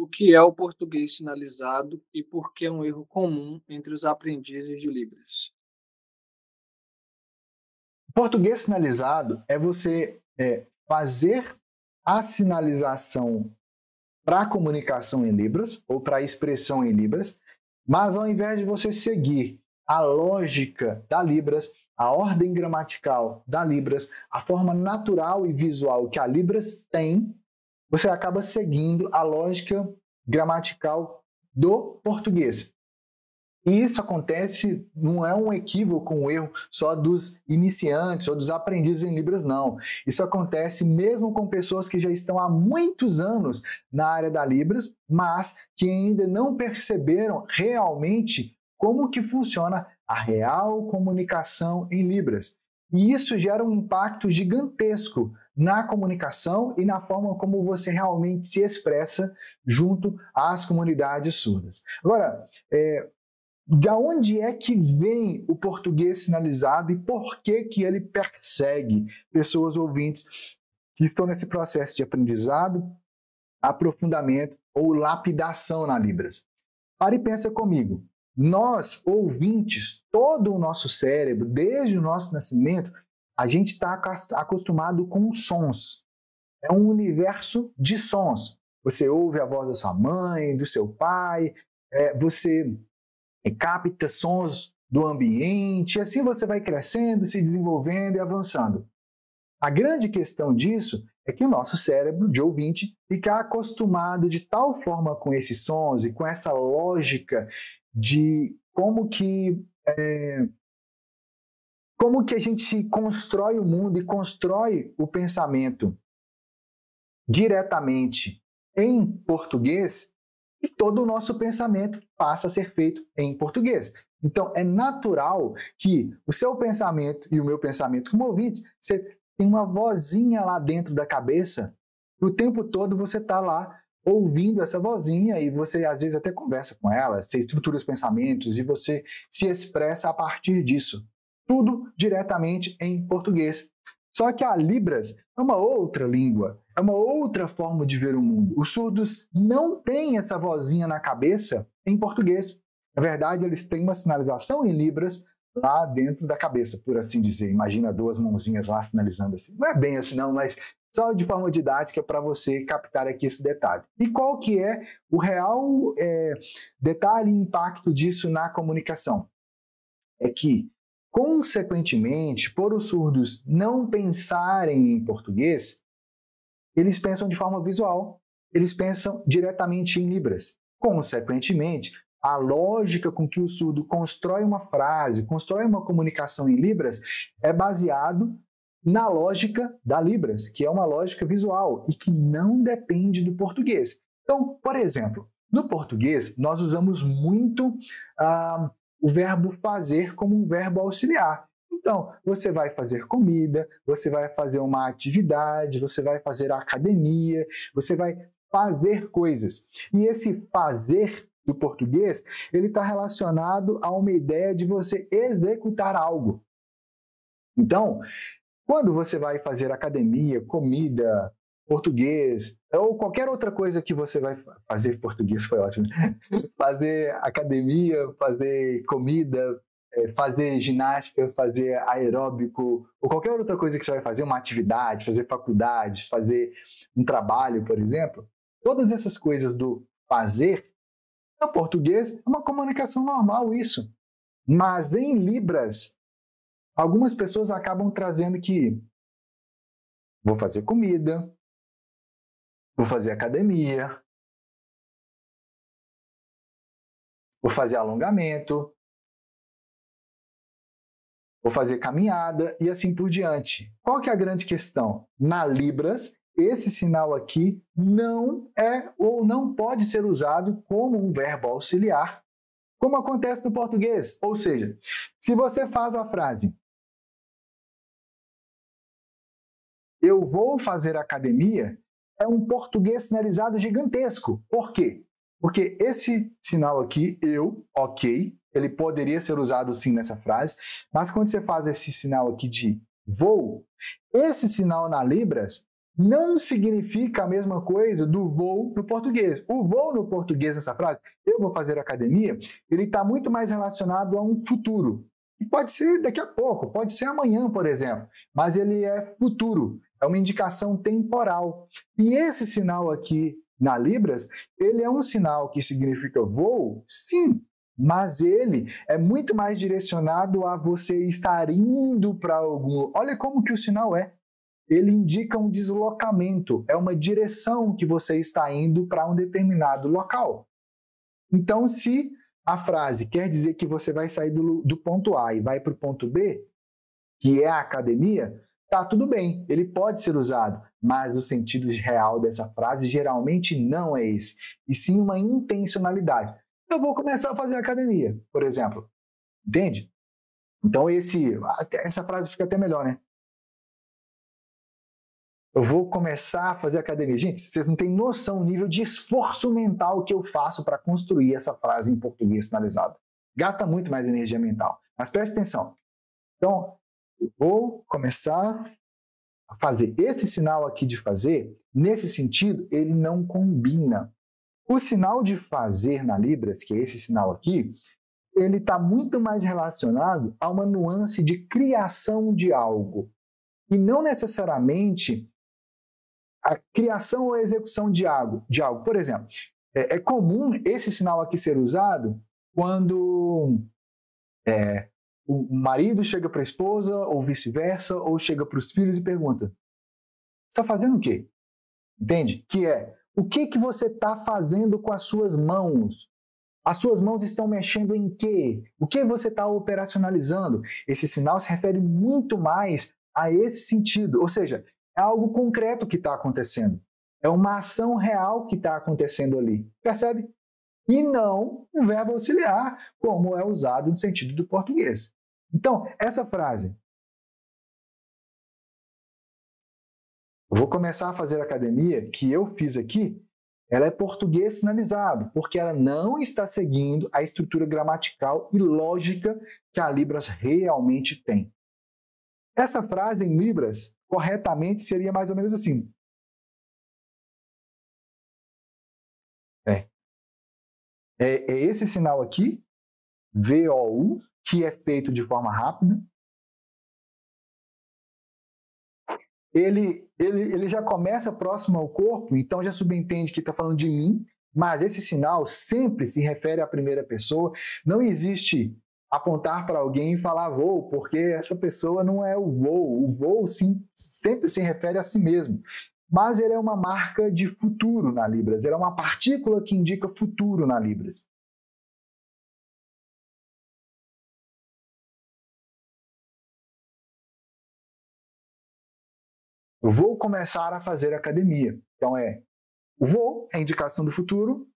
O que é o português sinalizado e por que é um erro comum entre os aprendizes de Libras? Português sinalizado é você fazer a sinalização para a comunicação em Libras ou para a expressão em Libras, mas ao invés de você seguir a lógica da Libras, a ordem gramatical da Libras, a forma natural e visual que a Libras tem, você acaba seguindo a lógica gramatical do português. E isso acontece, não é um equívoco, um erro só dos iniciantes ou dos aprendizes em Libras, não. Isso acontece mesmo com pessoas que já estão há muitos anos na área da Libras, mas que ainda não perceberam realmente como que funciona a real comunicação em Libras. E isso gera um impacto gigantesco na comunicação e na forma como você realmente se expressa junto às comunidades surdas. Agora, de onde é que vem o português sinalizado e por que que ele persegue pessoas ouvintes que estão nesse processo de aprendizado, aprofundamento ou lapidação na Libras? Para e pensa comigo. Nós, ouvintes, todo o nosso cérebro, desde o nosso nascimento, a gente está acostumado com sons. É um universo de sons. Você ouve a voz da sua mãe, do seu pai, você capta sons do ambiente, e assim você vai crescendo, se desenvolvendo e avançando. A grande questão disso é que o nosso cérebro de ouvinte fica acostumado de tal forma com esses sons e com essa lógica de como que a gente constrói o mundo e constrói o pensamento diretamente em português, e todo o nosso pensamento passa a ser feito em português. Então, é natural que o seu pensamento e o meu pensamento como ouvinte, você tem uma vozinha lá dentro da cabeça, e o tempo todo você está lá ouvindo essa vozinha e você às vezes até conversa com ela, você estrutura os pensamentos e você se expressa a partir disso. Tudo diretamente em português. Só que a Libras é uma outra língua, é uma outra forma de ver o mundo. Os surdos não têm essa vozinha na cabeça em português. Na verdade, eles têm uma sinalização em Libras lá dentro da cabeça, por assim dizer. Imagina duas mãozinhas lá sinalizando assim. Não é bem assim não, mas só de forma didática para você captar aqui esse detalhe. E qual que é o real detalhe e impacto disso na comunicação? É que, consequentemente, por os surdos não pensarem em português, eles pensam de forma visual, eles pensam diretamente em Libras. Consequentemente, a lógica com que o surdo constrói uma frase, constrói uma comunicação em Libras, é baseado na lógica da Libras, que é uma lógica visual e que não depende do português. Então, por exemplo, no português, nós usamos muito o verbo fazer como um verbo auxiliar. Então, você vai fazer comida, você vai fazer uma atividade, você vai fazer academia, você vai fazer coisas. E esse fazer do português, ele está relacionado a uma ideia de você executar algo. Então, quando você vai fazer academia, comida, português, ou qualquer outra coisa que você vai fazer, português foi ótimo, fazer academia, fazer comida, fazer ginástica, fazer aeróbico, ou qualquer outra coisa que você vai fazer, uma atividade, fazer faculdade, fazer um trabalho, por exemplo, todas essas coisas do fazer, no português, é uma comunicação normal isso. Mas em Libras, algumas pessoas acabam trazendo que vou fazer comida, vou fazer academia, vou fazer alongamento, vou fazer caminhada e assim por diante. Qual que é a grande questão? Na Libras, esse sinal aqui não é ou não pode ser usado como um verbo auxiliar, como acontece no português. Ou seja, se você faz a frase eu vou fazer academia, é um português sinalizado gigantesco. Por quê? Porque esse sinal aqui, eu, ok, ele poderia ser usado sim nessa frase, mas quando você faz esse sinal aqui de vou, esse sinal na Libras não significa a mesma coisa do vou no português. O vou no português, nessa frase, eu vou fazer academia, ele está muito mais relacionado a um futuro. E pode ser daqui a pouco, pode ser amanhã, por exemplo, mas ele é futuro, é uma indicação temporal. E esse sinal aqui na Libras, ele é um sinal que significa vou, sim, mas ele é muito mais direcionado a você estar indo para algum... Olha como que o sinal é. Ele indica um deslocamento, é uma direção que você está indo para um determinado local. Então, se a frase quer dizer que você vai sair do ponto A e vai para o ponto B, que é a academia, tá tudo bem, ele pode ser usado, mas o sentido real dessa frase geralmente não é esse, e sim uma intencionalidade. Eu vou começar a fazer academia, por exemplo. Entende? Então, essa frase fica até melhor, né? Eu vou começar a fazer academia. Gente, vocês não têm noção do nível de esforço mental que eu faço para construir essa frase em português sinalizado. Gasta muito mais energia mental. Mas preste atenção. Então, eu vou começar a fazer. Esse sinal aqui de fazer, nesse sentido, ele não combina. O sinal de fazer na Libras, que é esse sinal aqui, ele está muito mais relacionado a uma nuance de criação de algo. E não necessariamente a criação ou execução de algo. Por exemplo, é comum esse sinal aqui ser usado quando o marido chega para a esposa, ou vice-versa, ou chega para os filhos e pergunta: você está fazendo o quê? Entende? Que é, o que você está fazendo com as suas mãos? As suas mãos estão mexendo em quê? O que você está operacionalizando? Esse sinal se refere muito mais a esse sentido, ou seja, é algo concreto que está acontecendo. É uma ação real que está acontecendo ali. Percebe? E não um verbo auxiliar, como é usado no sentido do português. Então, essa frase, eu vou começar a fazer academia, que eu fiz aqui, ela é português sinalizado, porque ela não está seguindo a estrutura gramatical e lógica que a Libras realmente tem. Essa frase em Libras, corretamente, seria mais ou menos assim. É esse sinal aqui, VOU, que é feito de forma rápida. Ele já começa próximo ao corpo, então já subentende que está falando de mim, mas esse sinal sempre se refere à primeira pessoa. Não existe apontar para alguém e falar vou, porque essa pessoa não é o vou. O vou sim, sempre se refere a si mesmo. Mas ele é uma marca de futuro na Libras. Ele é uma partícula que indica futuro na Libras. Eu vou começar a fazer academia. Então o vou é indicação do futuro,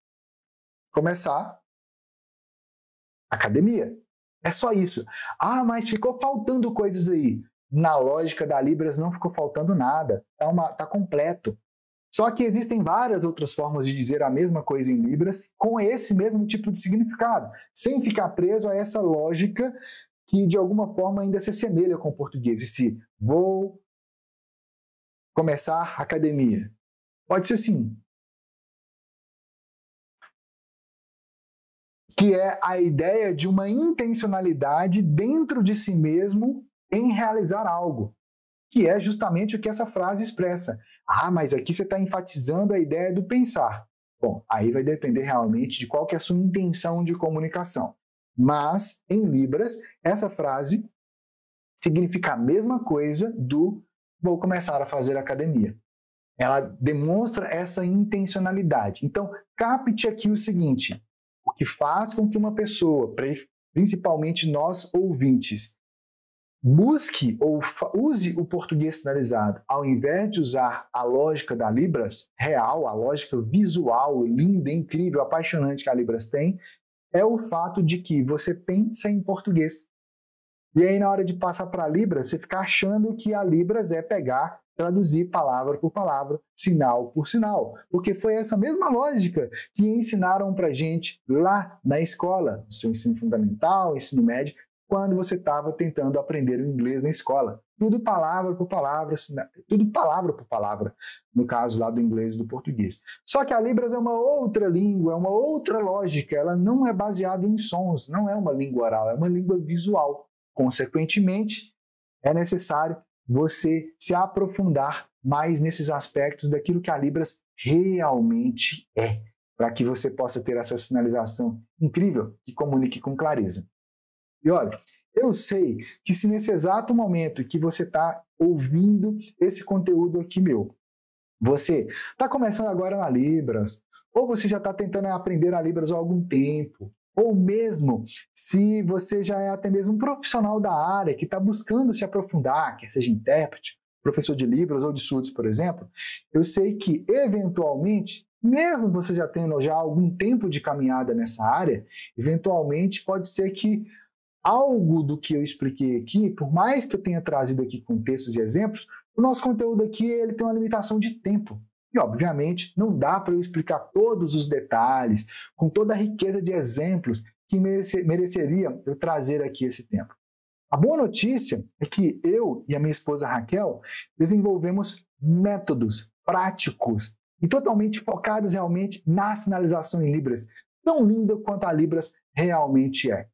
começar academia. É só isso. Ah, mas ficou faltando coisas aí. Na lógica da Libras não ficou faltando nada. Tá completo. Só que existem várias outras formas de dizer a mesma coisa em Libras com esse mesmo tipo de significado, sem ficar preso a essa lógica que de alguma forma ainda se assemelha com o português. Esse vou começar academia. Pode ser sim. Que é a ideia de uma intencionalidade dentro de si mesmo em realizar algo, que é justamente o que essa frase expressa. Ah, mas aqui você está enfatizando a ideia do pensar. Bom, aí vai depender realmente de qual que é a sua intenção de comunicação. Mas, em Libras, essa frase significa a mesma coisa do vou começar a fazer academia. Ela demonstra essa intencionalidade. Então, capte aqui o seguinte: o que faz com que uma pessoa, principalmente nós ouvintes, busque ou use o português sinalizado, ao invés de usar a lógica da Libras real, a lógica visual, linda, incrível, apaixonante que a Libras tem, é o fato de que você pensa em português. E aí, na hora de passar para a Libras, você fica achando que a Libras é pegar, traduzir palavra por palavra, sinal por sinal. Porque foi essa mesma lógica que ensinaram para a gente lá na escola, no seu ensino fundamental, ensino médio, quando você estava tentando aprender o inglês na escola. tudo palavra por palavra, tudo palavra por palavra, no caso lá do inglês e do português. Só que a Libras é uma outra língua, é uma outra lógica, ela não é baseada em sons, não é uma língua oral, é uma língua visual. Consequentemente, é necessário você se aprofundar mais nesses aspectos daquilo que a Libras realmente é, para que você possa ter essa sinalização incrível que comunique com clareza. E olha, eu sei que se nesse exato momento que você está ouvindo esse conteúdo aqui meu, você está começando agora na Libras, ou você já está tentando aprender a Libras há algum tempo, ou mesmo se você já é até mesmo um profissional da área que está buscando se aprofundar, quer seja intérprete, professor de Libras ou de surdos, por exemplo, eu sei que, eventualmente, mesmo você já tendo já algum tempo de caminhada nessa área, eventualmente pode ser que algo do que eu expliquei aqui, por mais que eu tenha trazido aqui contextos e exemplos, o nosso conteúdo aqui ele tem uma limitação de tempo. E, obviamente, não dá para eu explicar todos os detalhes, com toda a riqueza de exemplos que mereceria eu trazer aqui esse tempo. A boa notícia é que eu e a minha esposa Raquel desenvolvemos métodos práticos e totalmente focados realmente na sinalização em Libras, tão linda quanto a Libras realmente é.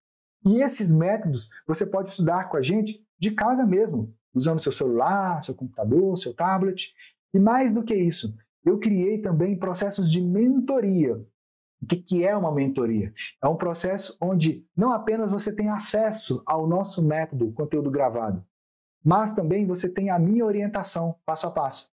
E esses métodos você pode estudar com a gente de casa mesmo, usando seu celular, seu computador, seu tablet. E mais do que isso, eu criei também processos de mentoria. O que é uma mentoria? É um processo onde não apenas você tem acesso ao nosso método, conteúdo gravado, mas também você tem a minha orientação passo a passo.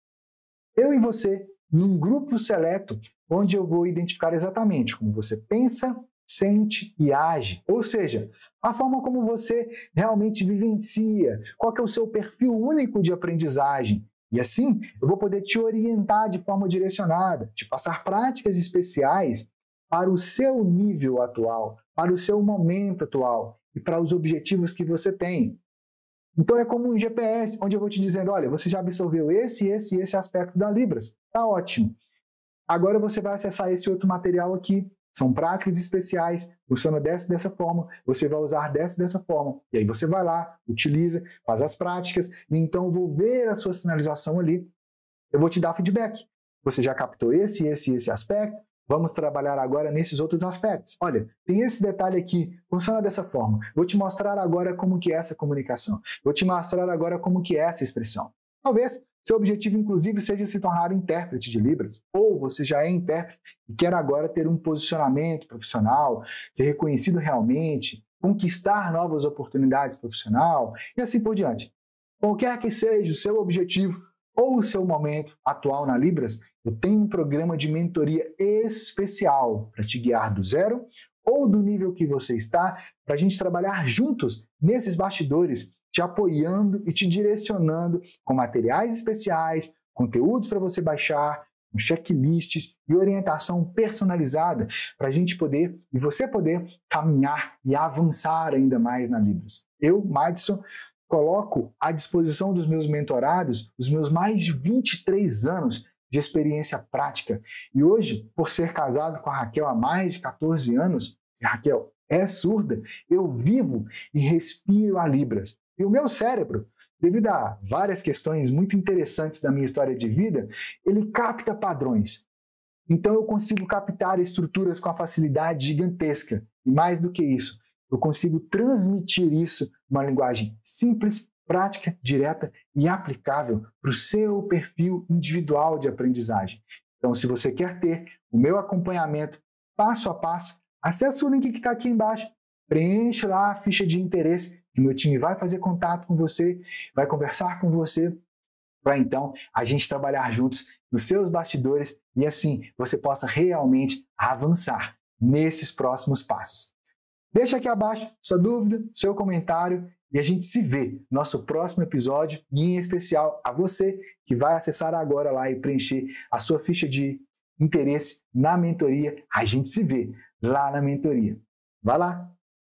Eu e você, num grupo seleto, onde eu vou identificar exatamente como você pensa, sente e age. Ou seja, a forma como você realmente vivencia, qual que é o seu perfil único de aprendizagem. E assim, eu vou poder te orientar de forma direcionada, te passar práticas especiais para o seu nível atual, para o seu momento atual e para os objetivos que você tem. Então é como um GPS, onde eu vou te dizendo, olha, você já absorveu esse aspecto da Libras, tá ótimo. Agora você vai acessar esse outro material aqui, são práticas especiais, funciona dessa forma, você vai usar dessa forma. E aí você vai lá, utiliza, faz as práticas, e então eu vou ver a sua sinalização ali, eu vou te dar feedback. Você já captou esse aspecto? Vamos trabalhar agora nesses outros aspectos. Olha, tem esse detalhe aqui, funciona dessa forma. Vou te mostrar agora como que é essa comunicação. Vou te mostrar agora como que é essa expressão. Talvez seu objetivo, inclusive, seja se tornar intérprete de Libras, ou você já é intérprete e quer agora ter um posicionamento profissional, ser reconhecido realmente, conquistar novas oportunidades profissionais e assim por diante. Qualquer que seja o seu objetivo ou o seu momento atual na Libras, eu tenho um programa de mentoria especial para te guiar do zero ou do nível que você está, para a gente trabalhar juntos nesses bastidores, te apoiando e te direcionando com materiais especiais, conteúdos para você baixar, com checklists e orientação personalizada para a gente poder e você poder caminhar e avançar ainda mais na Libras. Eu, Madison, coloco à disposição dos meus mentorados os meus mais de 23 anos de experiência prática. E hoje, por ser casado com a Raquel há mais de 14 anos, e a Raquel é surda, eu vivo e respiro a Libras. E o meu cérebro, devido a várias questões muito interessantes da minha história de vida, ele capta padrões. Então eu consigo captar estruturas com a facilidade gigantesca. E mais do que isso, eu consigo transmitir isso numa linguagem simples, prática, direta e aplicável para o seu perfil individual de aprendizagem. Então, se você quer ter o meu acompanhamento passo a passo, acesse o link que está aqui embaixo, preencha lá a ficha de interesse, que o meu time vai fazer contato com você, vai conversar com você, para então a gente trabalhar juntos nos seus bastidores e assim você possa realmente avançar nesses próximos passos. Deixa aqui abaixo sua dúvida, seu comentário e a gente se vê no nosso próximo episódio e em especial a você que vai acessar agora lá e preencher a sua ficha de interesse na mentoria. A gente se vê lá na mentoria. Vai lá!